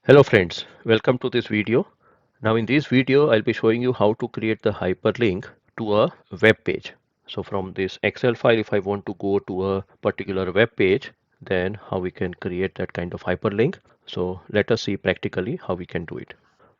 Hello friends, welcome to this video. Now in this video I'll be showing you how to create the hyperlink to a web page. So from this Excel file, if I want to go to a particular web page, then how we can create that kind of hyperlink. So let us see practically how we can do it.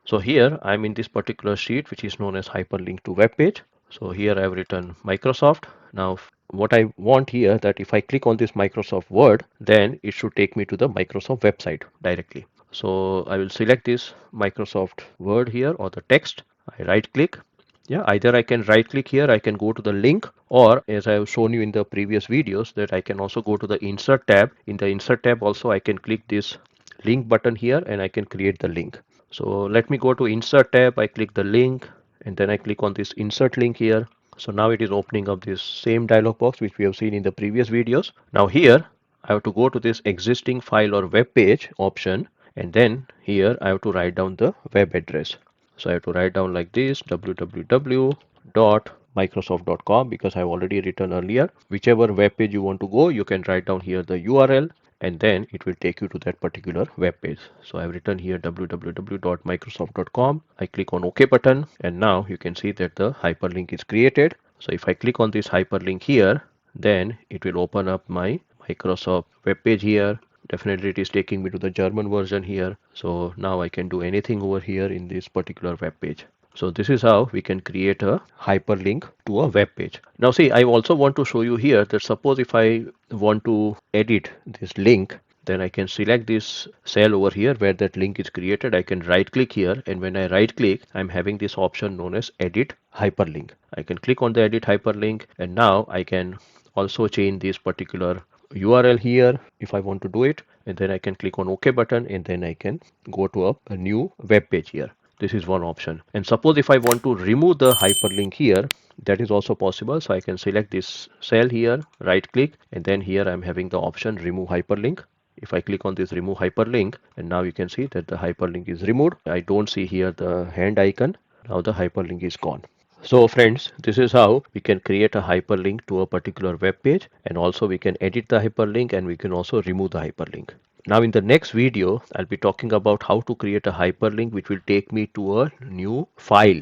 So here I'm in this particular sheet which is known as hyperlink to web page. So here I've written Microsoft. Now what I want here, that if I click on this Microsoft Word, then it should take me to the Microsoft website directly. So I will select this Microsoft Word here, or the text. I right click. Yeah, either I can right click here, I can go to the link, or as I have shown you in the previous videos, that I can also go to the insert tab. In the insert tab also I can click this link button here and I can create the link. So let me go to insert tab. I click the link and then I click on this insert link here. So now it is opening up this same dialog box which we have seen in the previous videos. Now here I have to go to this existing file or web page option, and then here I have to write down the web address. So I have to write down like this, www.microsoft.com, because I've already written earlier. Whichever web page you want to go, you can write down here the URL, and then it will take you to that particular web page. So I've written here www.microsoft.com. I click on OK button, and now you can see that the hyperlink is created. So if I click on this hyperlink here, then it will open up my Microsoft web page here. Definitely it is taking me to the German version here. So now I can do anything over here in this particular web page. So this is how we can create a hyperlink to a web page. Now see, I also want to show you here that suppose if I want to edit this link, then I can select this cell over here where that link is created. I can right click here, and when I right click, I'm having this option known as edit hyperlink. I can click on the edit hyperlink, and now I can also change this particular URL here if I want to do it, and then I can click on OK button, and then I can go to a new web page here. This is one option. And suppose if I want to remove the hyperlink here, that is also possible. So I can select this cell here, right click, and then here I'm having the option remove hyperlink. If I click on this remove hyperlink, and now you can see that the hyperlink is removed. I don't see here the hand icon. Now the hyperlink is gone. So friends, this is how we can create a hyperlink to a particular web page, and also we can edit the hyperlink, and we can also remove the hyperlink. Now in the next video, I'll be talking about how to create a hyperlink which will take me to a new file.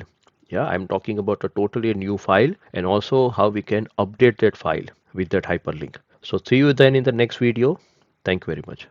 Yeah, I'm talking about a totally new file, and also how we can update that file with that hyperlink. So see you then in the next video. Thank you very much.